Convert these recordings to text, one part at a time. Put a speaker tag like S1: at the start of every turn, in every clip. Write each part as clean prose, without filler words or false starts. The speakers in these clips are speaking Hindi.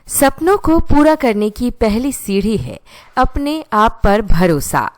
S1: सपनों को पूरा करने की पहली सीढ़ी है अपने आप पर भरोसा।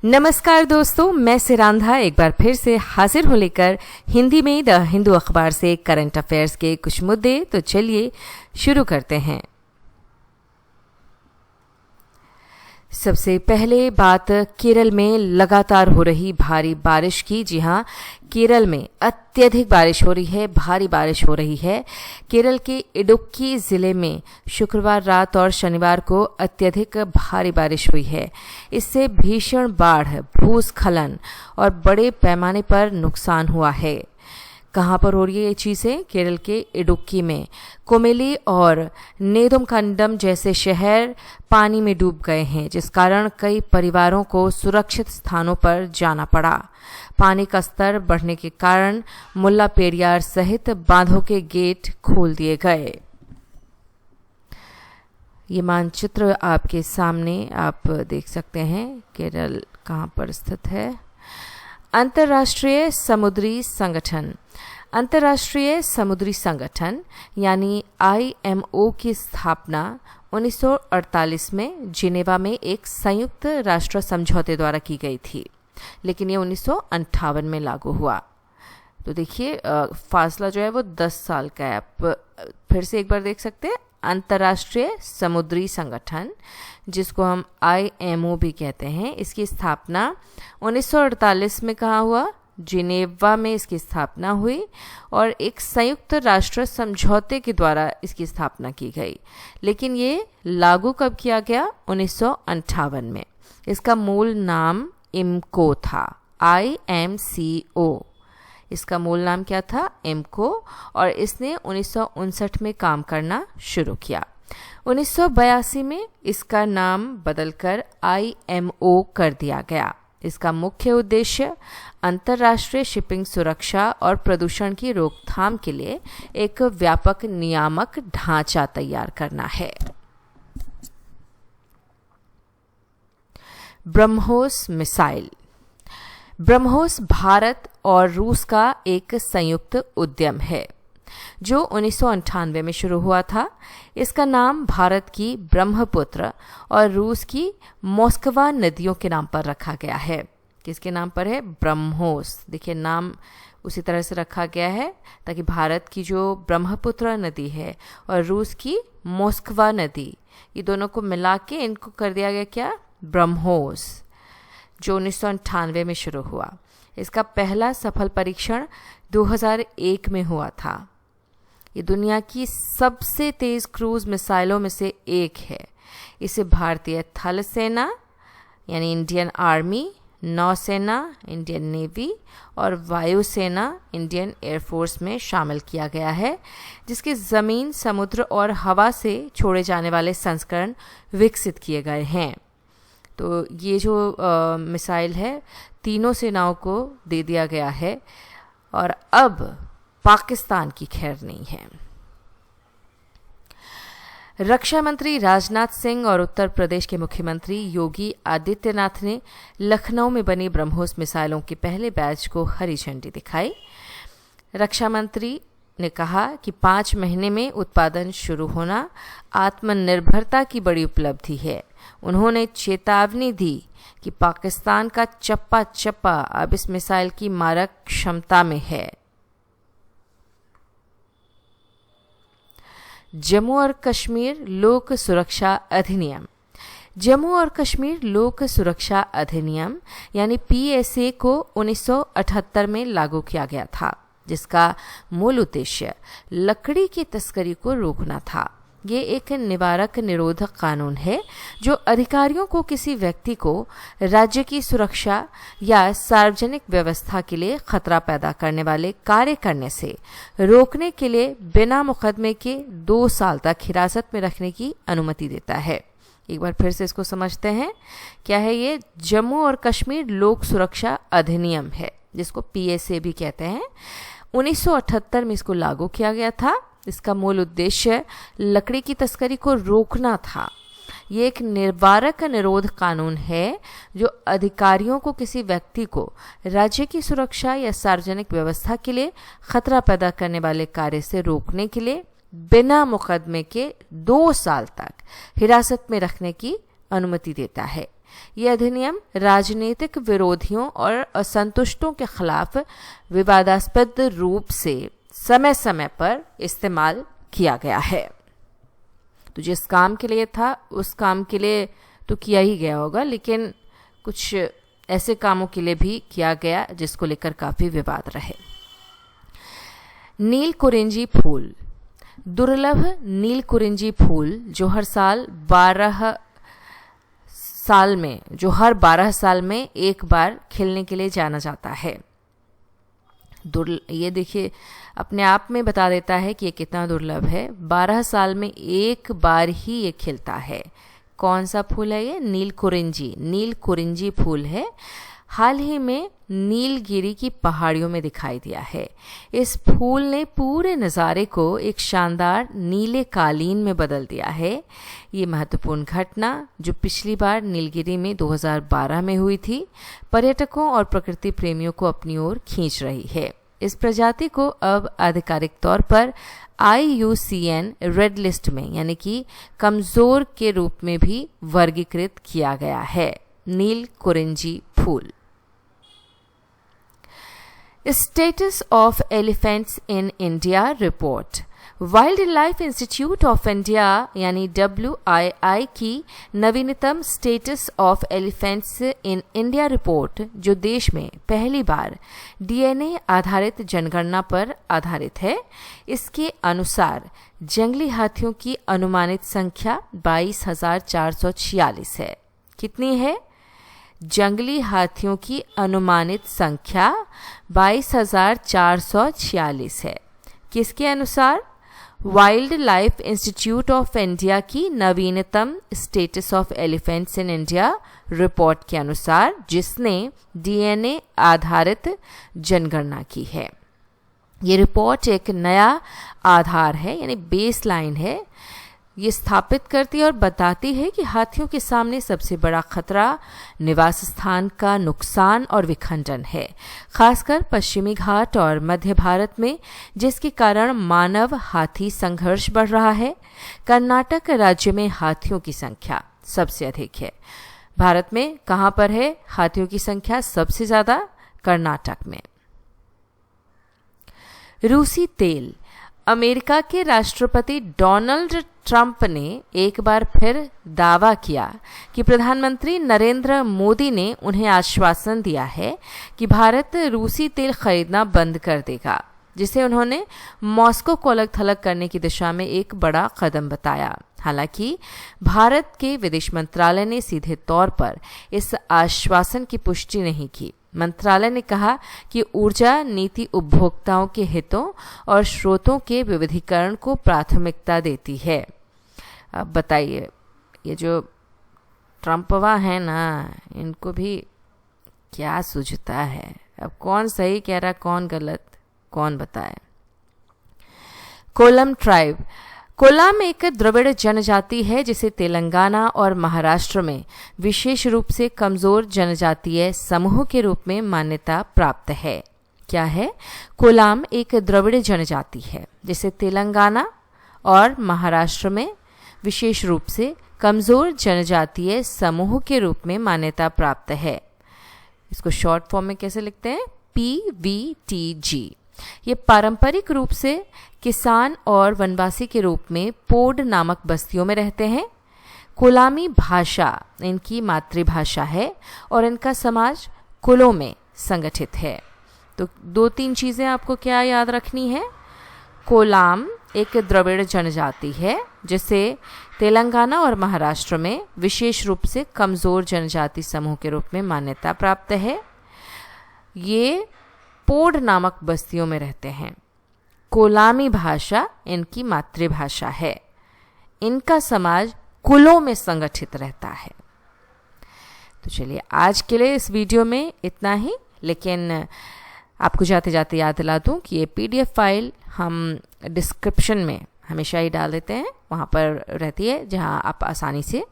S1: नमस्कार दोस्तों, मैं सिरांधा एक बार फिर से हाजिर हूं लेकर हिंदी में द हिंदू अखबार से करंट अफेयर्स के कुछ मुद्दे। तो चलिए शुरू करते हैं। सबसे पहले बात केरल में लगातार हो रही भारी बारिश की। जी हां, केरल में अत्यधिक बारिश हो रही है, भारी बारिश हो रही है। केरल के इडुक्की जिले में शुक्रवार रात और शनिवार को अत्यधिक भारी बारिश हुई है। इससे भीषण बाढ़, भूस्खलन और बड़े पैमाने पर नुकसान हुआ है। कहाँ पर हो रही है ये चीज़ें? केरल के इडुक्की में। कोमेली और नेदुमकंडम जैसे शहर पानी में डूब गए हैं, जिस कारण कई परिवारों को सुरक्षित स्थानों पर जाना पड़ा। पानी का स्तर बढ़ने के कारण मुल्ला पेरियार सहित बांधों के गेट खोल दिए गए। ये मानचित्र आपके सामने आप देख सकते हैं। केरल कहाँ पर स्थित है? अंतर्राष्ट्रीय समुद्री संगठन। अंतर्राष्ट्रीय समुद्री संगठन यानी IMO की स्थापना 1948 में जिनेवा में एक संयुक्त राष्ट्र समझौते द्वारा की गई थी, लेकिन ये 1958 में लागू हुआ। तो देखिए फासला जो है वो 10 साल का है। आप फिर से एक बार देख सकते हैं। अंतर्राष्ट्रीय समुद्री संगठन, जिसको हम IMO भी कहते हैं, इसकी स्थापना 1948 में कहाँ हुआ? जिनेवा में इसकी स्थापना हुई और एक संयुक्त राष्ट्र समझौते के द्वारा इसकी स्थापना की गई। लेकिन ये लागू कब किया गया? 1958 में। इसका मूल नाम IMCO था, IMCO। इसका मूल नाम क्या था? IMCO। और इसने 1959 में काम करना शुरू किया। 1982 में इसका नाम बदलकर IMO कर दिया गया। इसका मुख्य उद्देश्य अंतर्राष्ट्रीय शिपिंग सुरक्षा और प्रदूषण की रोकथाम के लिए एक व्यापक नियामक ढांचा तैयार करना है। ब्रह्मोस मिसाइल। ब्रह्मोस भारत और रूस का एक संयुक्त उद्यम है जो 1998 में शुरू हुआ था। इसका नाम भारत की ब्रह्मपुत्र और रूस की मोस्कवा नदियों के नाम पर रखा गया है। किसके नाम पर है? ब्रह्मोस। देखिए नाम उसी तरह से रखा गया है ताकि भारत की जो ब्रह्मपुत्र नदी है और रूस की मोस्कवा नदी, ये दोनों को मिला के इनको कर दिया गया क्या? ब्रह्मोस, जो 1998 में शुरू हुआ। इसका पहला सफल परीक्षण 2001 में हुआ था। ये दुनिया की सबसे तेज क्रूज मिसाइलों में से एक है। इसे भारतीय थल सेना यानी इंडियन आर्मी, नौसेना इंडियन नेवी और वायुसेना इंडियन एयरफोर्स में शामिल किया गया है, जिसके ज़मीन, समुद्र और हवा से छोड़े जाने वाले संस्करण विकसित किए गए हैं। तो ये जो मिसाइल है तीनों सेनाओं को दे दिया गया है और अब पाकिस्तान की खैर नहीं है। रक्षा मंत्री राजनाथ सिंह और उत्तर प्रदेश के मुख्यमंत्री योगी आदित्यनाथ ने लखनऊ में बनी ब्रह्मोस मिसाइलों के पहले बैच को हरी झंडी दिखाई। रक्षा मंत्री ने कहा कि 5 महीने में उत्पादन शुरू होना आत्मनिर्भरता की बड़ी उपलब्धि है। उन्होंने चेतावनी दी कि पाकिस्तान का चप्पा चप्पा अब इस मिसाइल की मारक क्षमता में है। जम्मू और कश्मीर लोक सुरक्षा अधिनियम। जम्मू और कश्मीर लोक सुरक्षा अधिनियम यानी PSA को 1978 में लागू किया गया था, जिसका मूल उद्देश्य लकड़ी की तस्करी को रोकना था। ये एक निवारक निरोधक कानून है जो अधिकारियों को किसी व्यक्ति को राज्य की सुरक्षा या सार्वजनिक व्यवस्था के लिए खतरा पैदा करने वाले कार्य करने से रोकने के लिए बिना मुकदमे के 2 साल तक हिरासत में रखने की अनुमति देता है। एक बार फिर से इसको समझते हैं। क्या है ये? जम्मू और कश्मीर लोक सुरक्षा अधिनियम है, जिसको PSA भी कहते हैं। 1978 में इसको लागू किया गया था। इसका मूल उद्देश्य लकड़ी की तस्करी को रोकना था। ये एक निवारक निरोध कानून है जो अधिकारियों को किसी व्यक्ति को राज्य की सुरक्षा या सार्वजनिक व्यवस्था के लिए खतरा पैदा करने वाले कार्य से रोकने के लिए बिना मुकदमे के 2 साल तक हिरासत में रखने की अनुमति देता है। यह अधिनियम राजनीतिक विरोधियों और असंतुष्टों के खिलाफ विवादास्पद रूप से समय समय पर इस्तेमाल किया गया है। तो जिस काम के लिए था उस काम के लिए तो किया ही गया होगा, लेकिन कुछ ऐसे कामों के लिए भी किया गया जिसको लेकर काफ़ी विवाद रहे। नील कुरिंजी फूल, दुर्लभ नील कुरिंजी फूल जो हर 12 साल में एक बार खिलने के लिए जाना जाता है। ये देखिए अपने आप में बता देता है कि ये कितना दुर्लभ है। 12 साल में एक बार ही ये खिलता है। कौन सा फूल है ये? नील कुरिंजी फूल है। हाल ही में नीलगिरी की पहाड़ियों में दिखाई दिया है। इस फूल ने पूरे नज़ारे को एक शानदार नीले कालीन में बदल दिया है। ये महत्वपूर्ण घटना जो पिछली बार नीलगिरी में 2012 में हुई थी, पर्यटकों और प्रकृति प्रेमियों को अपनी ओर खींच रही है। इस प्रजाति को अब आधिकारिक तौर पर IUCN रेड लिस्ट में यानी कि कमज़ोर के रूप में भी वर्गीकृत किया गया है। नील कुरिंजी फूल। Status of elephants in India report. Wild life institute of India यानी WII की नवीनतम status of elephants in India report, जो देश में पहली बार DNA आधारित जनगणना पर आधारित है, इसके अनुसार जंगली हाथियों की अनुमानित संख्या 22,446 है। कितनी है? जंगली हाथियों की अनुमानित संख्या 22,446 है। किसके अनुसार? Wild life institute of India की नवीनतम status of elephants in India report के अनुसार, जिसने DNA आधारित जनगणना की है। ये रिपोर्ट एक नया आधार है यानी बेसलाइन है। ये स्थापित करती है और बताती है कि हाथियों के सामने सबसे बड़ा खतरा निवास स्थान का नुकसान और विखंडन है, खासकर पश्चिमी घाट और मध्य भारत में, जिसके कारण मानव हाथी संघर्ष बढ़ रहा है। कर्नाटक राज्य में हाथियों की संख्या सबसे अधिक है। भारत में कहाँ पर है हाथियों की संख्या सबसे ज़्यादा? कर्नाटक में। रूसी तेल। अमेरिका के राष्ट्रपति डोनाल्ड ट्रंप ने एक बार फिर दावा किया कि प्रधानमंत्री नरेंद्र मोदी ने उन्हें आश्वासन दिया है कि भारत रूसी तेल खरीदना बंद कर देगा, जिसे उन्होंने मॉस्को को अलग थलग करने की दिशा में एक बड़ा कदम बताया। हालांकि भारत के विदेश मंत्रालय ने सीधे तौर पर इस आश्वासन की पुष्टि नहीं की। मंत्रालय ने कहा कि ऊर्जा नीति उपभोक्ताओं के हितों और स्रोतों के विविधीकरण को प्राथमिकता देती है। अब बताइए, ये जो ट्रंपवा है ना, इनको भी क्या सूझता है? अब कौन सही कह रहा कौन गलत, कौन बताए? कोलम ट्राइब। कोलाम एक द्रविड़ जनजाति है जिसे तेलंगाना और महाराष्ट्र में विशेष रूप से कमजोर जनजातीय समूह के रूप में मान्यता प्राप्त है। क्या है? कोलाम एक द्रविड़ जनजाति है जिसे तेलंगाना और महाराष्ट्र में विशेष रूप से कमजोर जनजातीय समूह के रूप में मान्यता प्राप्त है। इसको शॉर्ट फॉर्म में कैसे लिखते हैं? PVTG। ये पारंपरिक रूप से किसान और वनवासी के रूप में पोड नामक बस्तियों में रहते हैं। कोलामी भाषा इनकी मातृभाषा है और इनका समाज कुलों में संगठित है। तो 2-3 चीज़ें आपको क्या याद रखनी है? कोलाम एक द्रविड़ जनजाति है जिसे तेलंगाना और महाराष्ट्र में विशेष रूप से कमज़ोर जनजाति समूह के रूप में मान्यता प्राप्त है। ये पोड नामक बस्तियों में रहते हैं। कोलामी भाषा इनकी मातृभाषा है। इनका समाज कुलों में संगठित रहता है। तो चलिए आज के लिए इस वीडियो में इतना ही, लेकिन आपको जाते जाते याद दिला दूं कि ये PDF फाइल हम डिस्क्रिप्शन में हमेशा ही डाल देते हैं, वहाँ पर रहती है जहाँ आप आसानी से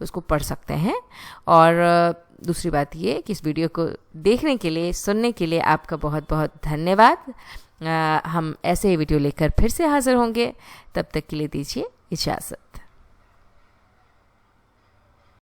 S1: उसको पढ़ सकते हैं। और दूसरी बात ये कि इस वीडियो को देखने के लिए, सुनने के लिए आपका बहुत बहुत धन्यवाद। हम ऐसे ही वीडियो लेकर फिर से हाजिर होंगे। तब तक के लिए दीजिए इजाज़त।